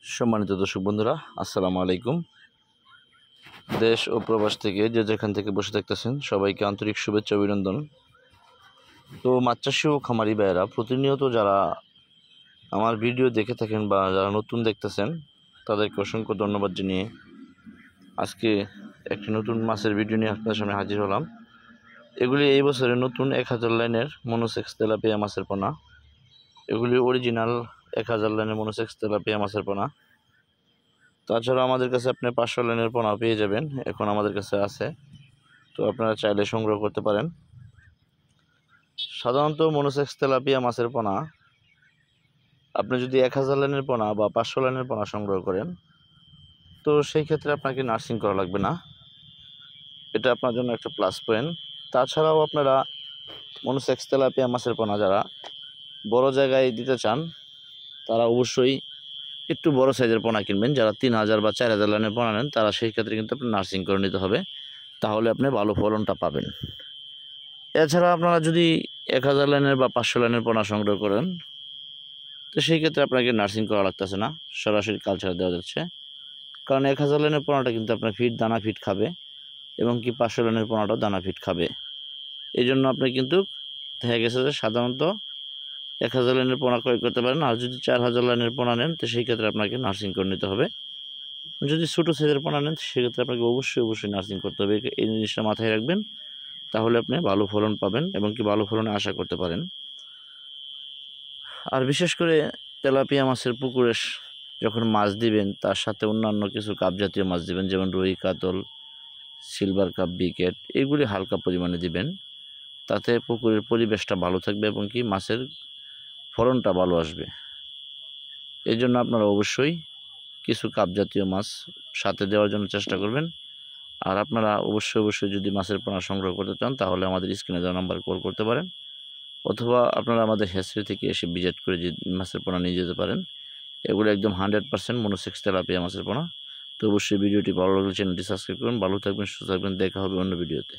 সম্মানিত দর্শক বন্ধুরা, আসসালামু আলাইকুম। দেশ ও প্রবাস থেকে যে যেখান থেকে বসে থাকতেছেন সবাইকে আন্তরিক শুভেচ্ছা অভিনন্দন। তো মাছ চাষি ও খামারি ভাইয়েরা প্রতিনিয়ত যারা আমার ভিডিও দেখে থাকেন বা যারা নতুন দেখতেছেন তাদেরকে অসংখ্য ধন্যবাদ জানিয়ে আজকে একটি নতুন মাছের ভিডিও নিয়ে আপনাদের সামনে হাজির হলাম। এগুলি এই বছরের নতুন 1000 লাইনের মনোসেক্স তেলাপিয়া মাছের পোনা। এগুলি অরিজিনাল 1000 লাইনের মনোসেক্স তেলাপিয়া মাছের পোনা। তাছাড়া আমাদের কাছে আপনি 500 লাইনের পোনা পেয়ে যাবেন, এখন আমাদের কাছে আছে, তো আপনারা চাইলে সংগ্রহ করতে পারেন। সাধারণত মনোসেক্স তেলাপিয়া মাছের পোনা আপনি যদি 1000 লাইনের পোনা বা 500 লাইনের পোনা সংগ্রহ করেন তো সেই ক্ষেত্রে আপনাকে নার্সিং করা লাগবে না, এটা আপনার জন্য একটা প্লাস পয়েন্ট। তাছাড়াও আপনারা মনোসেক্স তেলাপিয়া মাছের পোনা যারা বড় জায়গায় দিতে চান তারা অবশ্যই একটু বড় সাইজের পোনা কিনবেন। যারা 3000 বা 4000 লাইনের পোনা নেন তারা সেই ক্ষেত্রে কিন্তু আপনি নার্সিং করে নিতে হবে, তাহলে আপনি ভালো ফলনটা পাবেন। এছাড়া আপনারা যদি 1000 লাইনের বা 500 লাইনের পোনা সংগ্রহ করেন তো সেই ক্ষেত্রে আপনাকে নার্সিং করা লাগতেছে না, সরাসরি কালচার দেওয়া যাচ্ছে। কারণ 1000 লাইনের পোনাটা কিন্তু আপনার দানা ফিট খাবে এবং কি 500 লাইনের পোনাটাও দানা ফিট খাবে। এই জন্য আপনি কিন্তু দেখা গেছে যে সাধারণত 1000 লাইনের পোনা ক্রয় করতে পারেন। আর যদি 4000 লাইনের পোনা নেন তো সেই ক্ষেত্রে আপনাকে নার্সিং করে নিতে হবে। যদি ছোটো সাইজের পোনা নেন সেক্ষেত্রে আপনাকে অবশ্যই নার্সিং করতে হবে। এই জিনিসটা মাথায় রাখবেন, তাহলে আপনি ভালো ফলন পাবেন এবং কি ভালো ফলনে আশা করতে পারেন। আর বিশেষ করে তেলাপিয়া মাছের পুকুরে যখন মাছ দিবেন তার সাথে অন্যান্য কিছু কাপ জাতীয় মাছ দিবেন, যেমন রুই, কাতল, সিলভার কাপ, বিকেট, এগুলি হালকা পরিমাণে দিবেন। তাতে পুকুরের পরিবেশটা ভালো থাকবে এবং কি মাছের ফলনটা ভালো আসবে। এই জন্য আপনারা অবশ্যই কিছু কাপ জাতীয় মাছ সাথে দেওয়ার জন্য চেষ্টা করবেন। আর আপনারা অবশ্যই যদি মাছের পোনা সংগ্রহ করতে চান তাহলে আমাদের স্ক্রিনে দেওয়া নাম্বারে কল করতে পারেন, অথবা আপনারা আমাদের হ্যাচারি থেকে এসে ভিজিট করে যে মাছের পোনা নিয়ে যেতে পারেন। এগুলো একদম 100% মনোসেক্স তেলাপিয়া মাছের পোনা। তো অবশ্যই ভিডিওটি ভালো লাগলে চ্যানেলটি সাবস্ক্রাইব করুন। ভালো থাকবেন, সুস্থ থাকবেন, দেখা হবে অন্য ভিডিওতে।